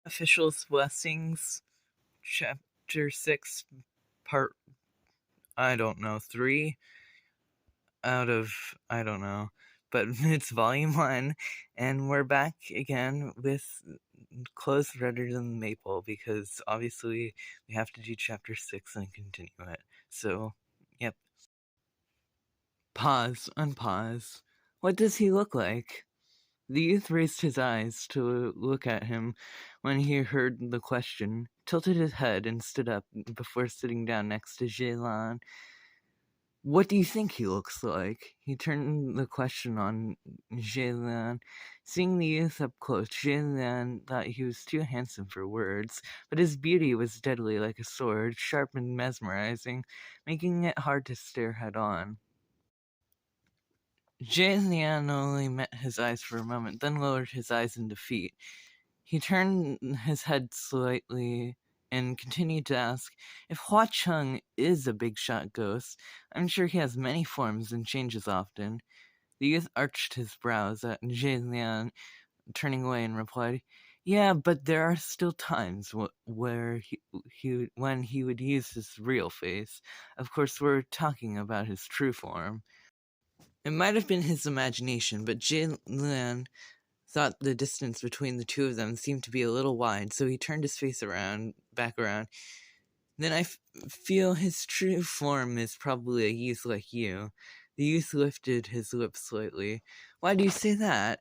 Official's Blessings, Chapter 6, Part, 3 out of, I don't know, but it's Volume 1, and we're back again with Close Redder Than Maple, because obviously we have to do Chapter 6 and continue it. So, yep. Pause, unpause. What does he look like? The youth raised his eyes to look at him when he heard the question, tilted his head, and stood up before sitting down next to Jaylan. What do you think he looks like? He turned the question on Jaylan. Seeing the youth up close, Jaylan thought he was too handsome for words, but his beauty was deadly like a sword, sharp and mesmerizing, making it hard to stare head-on. Jaylan only met his eyes for a moment, then lowered his eyes in defeat. He turned his head slightly and continued to ask, if Hua Chung is a big-shot ghost, I'm sure he has many forms and changes often. The youth arched his brows at Jaylan, turning away, and replied, yeah, but there are still times where when he would use his real face. Of course, we're talking about his true form. It might have been his imagination, but Jaylan thought the distance between the two of them seemed to be a little wide, so he turned his face back around. Then I feel his true form is probably a youth like you. The youth lifted his lips slightly. Why do you say that?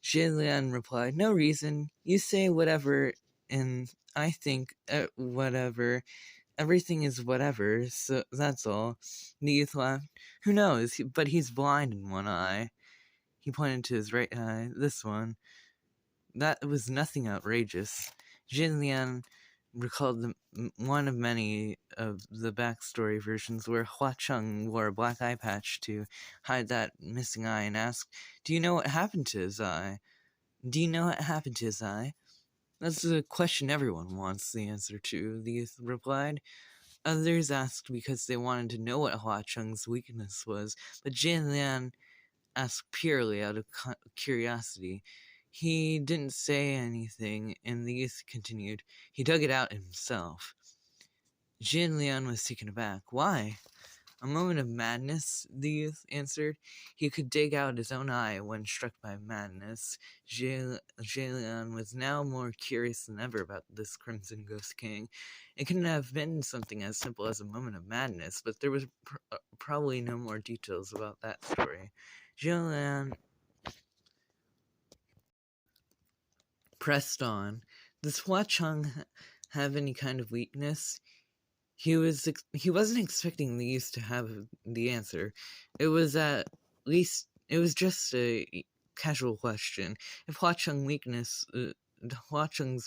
Jaylan replied, no reason. You say whatever, and I think whatever. Everything is whatever, so that's all. The youth laughed. Who knows, but he's blind in one eye. He pointed to his right eye. This one. That was nothing outrageous. Jin recalled one of many of the backstory versions where Hua Chung wore a black eye patch to hide that missing eye and asked, do you know what happened to his eye? Do you know what happened to his eye? That's a question everyone wants the answer to, the youth replied. Others asked because they wanted to know what Hua Chung's weakness was, but Jin Lian asked purely out of curiosity. He didn't say anything, and the youth continued. He dug it out himself. Jin Lian was taken aback. Why? A moment of madness, the youth answered. He could dig out his own eye when struck by madness. Lian was now more curious than ever about this Crimson Ghost King. It couldn't have been something as simple as a moment of madness, but there was probably no more details about that story. Lian pressed on. Does Hua Chung have any kind of weakness? He wasn't expecting the youth to have the answer. It was just a casual question. If Hua Chung's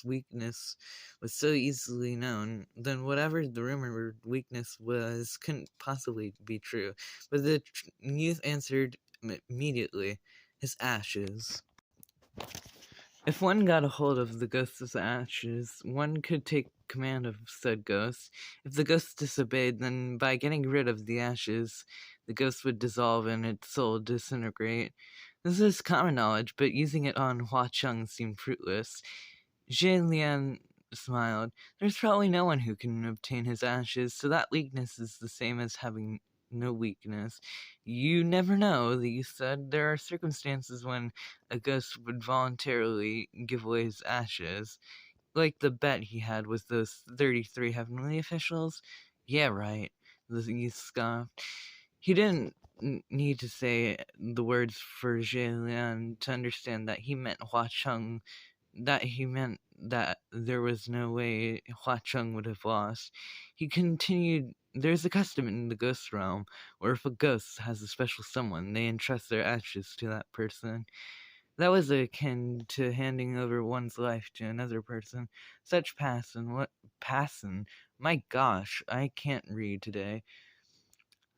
weakness was so easily known, then whatever the rumored weakness was couldn't possibly be true. But the youth answered immediately, his ashes. If one got a hold of the ghost's ashes, one could take command of said ghost. If the ghost disobeyed, then by getting rid of the ashes, the ghost would dissolve and its soul disintegrate. This is common knowledge, but using it on Hua Chung seemed fruitless. Jin Lian smiled. There's probably no one who can obtain his ashes, so that weakness is the same as having no weakness. You never know, the youth said. There are circumstances when a ghost would voluntarily give away his ashes, like the bet he had with those 33 heavenly officials. Yeah, right, the youth scoffed. He didn't need to say the words for Jaylan to understand that he meant Hua Chung, that there was no way Hua Chung would have lost. He continued, there's a custom in the ghost realm where if a ghost has a special someone, they entrust their ashes to that person. That was akin to handing over one's life to another person. Such passion, my gosh, I can't read today.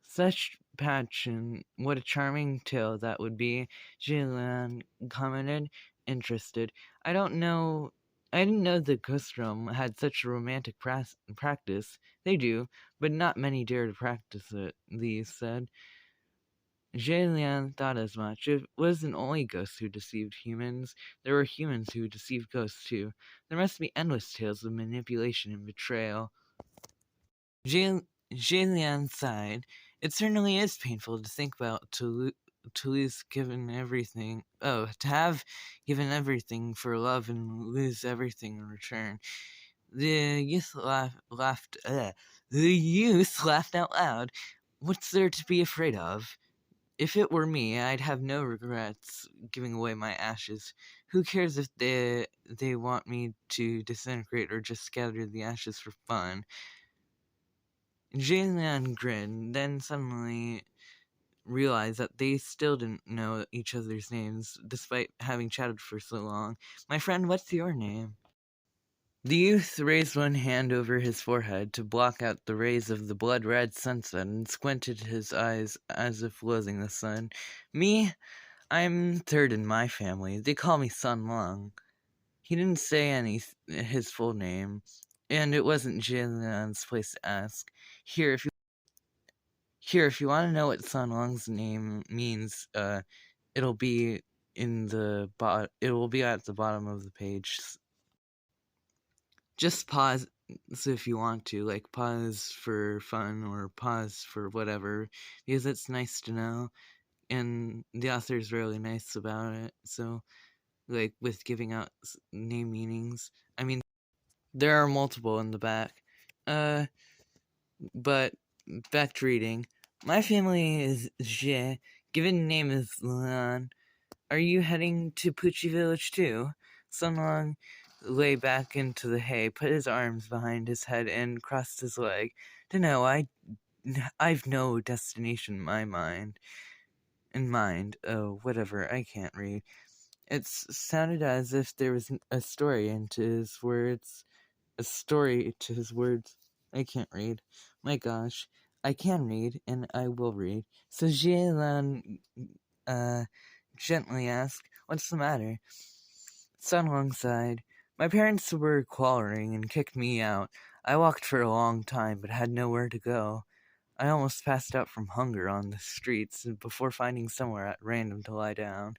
Such passion, what a charming tale that would be, Jaylan commented, interested. I didn't know the ghost realm had such a romantic practice. They do, but not many dare to practice it, Lee said. Lian thought as much. It wasn't only ghosts who deceived humans, there were humans who deceived ghosts too. There must be endless tales of manipulation and betrayal. Lian sighed. It certainly is painful to think about, to lose given everything. Oh, to have given everything for love and lose everything in return. The youth laughed. The youth laughed out loud. What's there to be afraid of? If it were me, I'd have no regrets giving away my ashes. Who cares if they want me to disintegrate or just scatter the ashes for fun? Jalen grinned, then suddenly realized that they still didn't know each other's names, despite having chatted for so long. My friend, what's your name? The youth raised one hand over his forehead to block out the rays of the blood-red sunset and squinted his eyes as if loathing the sun. Me? I'm third in my family. They call me Sun Lung. He didn't say his full name, and it wasn't Jianlian's place to ask. Here, if you want to know what Sun Lung's name means, it'll be it will be at the bottom of the page. Just pause if you want to, like pause for fun or pause for whatever, because it's nice to know, and the author's really nice about it. So, like with giving out name meanings, I mean, there are multiple in the back. But back to reading. My family is Jie. Given name is Lan. Are you heading to Pucci Village too? Sunlong lay back into the hay, put his arms behind his head, and crossed his leg. Dunno, I've no destination in my mind. Oh, whatever, I can't read. It sounded as if there was a story into his words. A story to his words. I can't read. My gosh. I can read, and I will read. So Jielan gently asked, what's the matter? Sunlong sighed. My parents were quarreling and kicked me out. I walked for a long time, but had nowhere to go. I almost passed out from hunger on the streets before finding somewhere at random to lie down.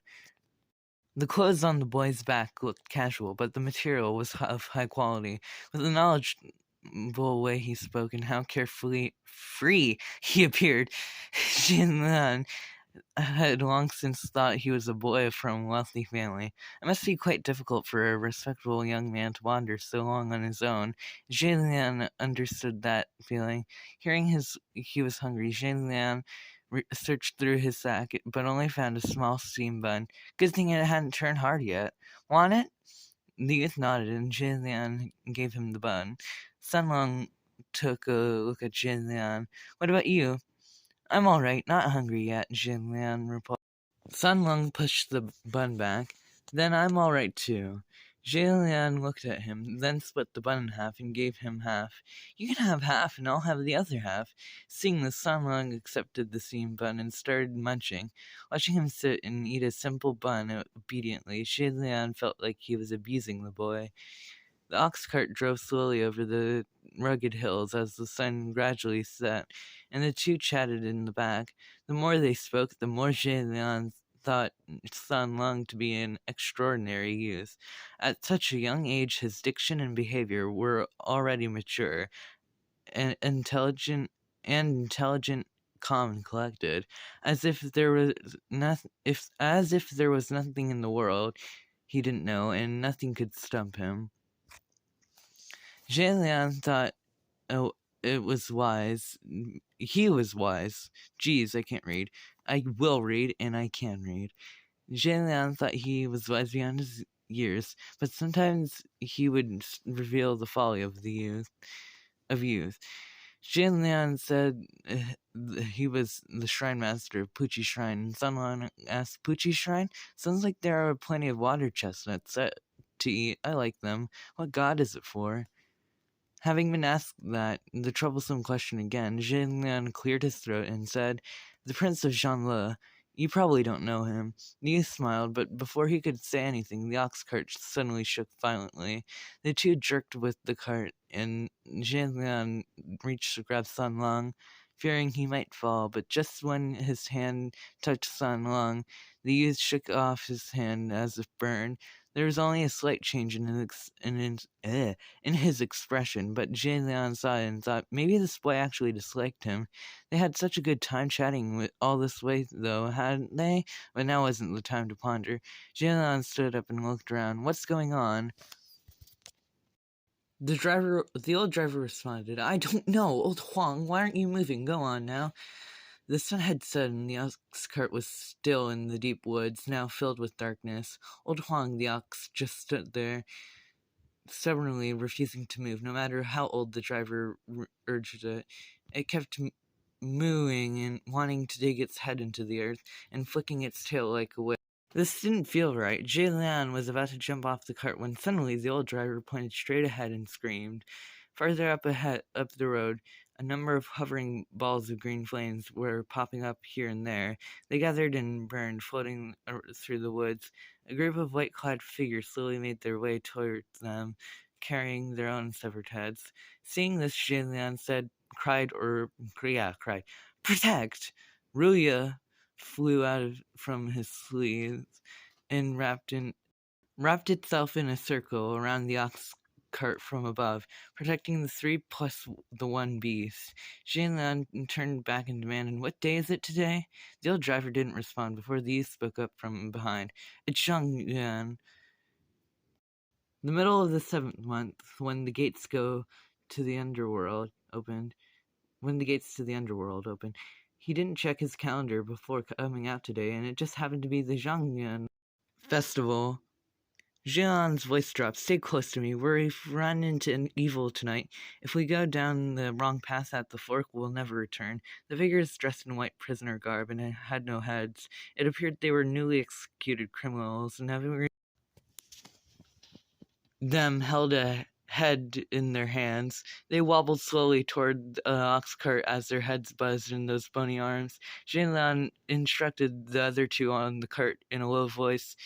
The clothes on the boy's back looked casual, but the material was of high quality. With the knowledgeable way he spoke and how carefully free he appeared, Jinlan had long since thought he was a boy from a wealthy family. It must be quite difficult for a respectable young man to wander so long on his own. Jinlan understood that feeling. Hearing he was hungry, Jinlan searched through his sack, but only found a small steam bun. Good thing it hadn't turned hard yet. Want it? The youth nodded, and Jinlian gave him the bun. Sunlong took a look at Jinlian. What about you? I'm all right, not hungry yet, Jinlian replied. Sunlong pushed the bun back. Then I'm all right too. Jinlian looked at him, then split the bun in half and gave him half. You can have half, and I'll have the other half. Seeing this, Sunlong accepted the steamed bun and started munching. Watching him sit and eat a simple bun obediently, Jinlian felt like he was abusing the boy. The ox cart drove slowly over the rugged hills as the sun gradually set, and the two chatted in the back. The more they spoke, the more Lian thought Sun Lung to be an extraordinary youth. At such a young age, his diction and behavior were already mature, and intelligent, calm, and collected, as if there was nothing in the world he didn't know, and nothing could stump him. Lian thought it was wise. He was wise. Geez, I can't read. I will read, and I can read. Lian thought he was wise beyond his years, but sometimes he would reveal the folly of youth. Lian said he was the shrine master of Pucci Shrine, and someone asked, Pucci Shrine? Sounds like there are plenty of water chestnuts to eat. I like them. What god is it for? Having been asked the troublesome question again, Jinlian cleared his throat and said, the Prince of Zhanle. You probably don't know him. The youth smiled, but before he could say anything, the ox cart suddenly shook violently. The two jerked with the cart, and Jinlian reached to grab Sun Lung. fearing he might fall, but just when his hand touched San Long, the youth shook off his hand as if burned. There was only a slight change in his expression, but Jay saw it and thought maybe this boy actually disliked him. They had such a good time chatting all this way, though, hadn't they? But now wasn't the time to ponder. Jay stood up and looked around. What's going on? The old driver responded, I don't know, old Huang, why aren't you moving? Go on now. The sun had set and the ox cart was still in the deep woods, now filled with darkness. Old Huang, the ox, just stood there, stubbornly refusing to move, no matter how old the driver urged it. It kept mooing and wanting to dig its head into the earth and flicking its tail like a whip. This didn't feel right. Jay Lian was about to jump off the cart when suddenly the old driver pointed straight ahead and screamed. Farther up the road, a number of hovering balls of green flames were popping up here and there. They gathered and burned, floating through the woods. A group of white-clad figures slowly made their way towards them, carrying their own severed heads. Seeing this, Jay Lian cried, protect! Ruya flew from his sleeves and wrapped itself in a circle around the ox cart from above, protecting the three plus the one beast. Jianlan turned back and demanded, what day is it today? The old driver didn't respond before the youth spoke up from behind. It's Zhongyuan. The middle of the 7th month, when the gates to the underworld opened, he didn't check his calendar before coming out today, and it just happened to be the Zhongyuan festival. Jian's voice dropped. Stay close to me. We've run into an evil tonight. If we go down the wrong path at the fork, we'll never return. The figures dressed in white prisoner garb and had no heads. It appeared they were newly executed criminals, and having them held a head in their hands. They wobbled slowly toward the ox cart as their heads buzzed in those bony arms. Jianlan instructed the other two on the cart in a low voice.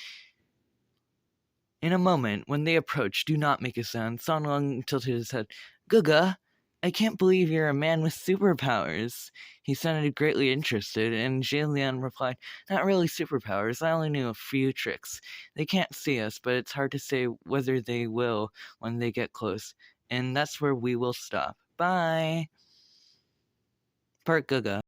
In a moment, when they approached, do not make a sound. San Long tilted his head. Guga, I can't believe you're a man with superpowers. He sounded greatly interested, and Jianlian replied, not really superpowers, I only knew a few tricks. They can't see us, but it's hard to say whether they will when they get close. And that's where we will stop. Bye. Part Guga.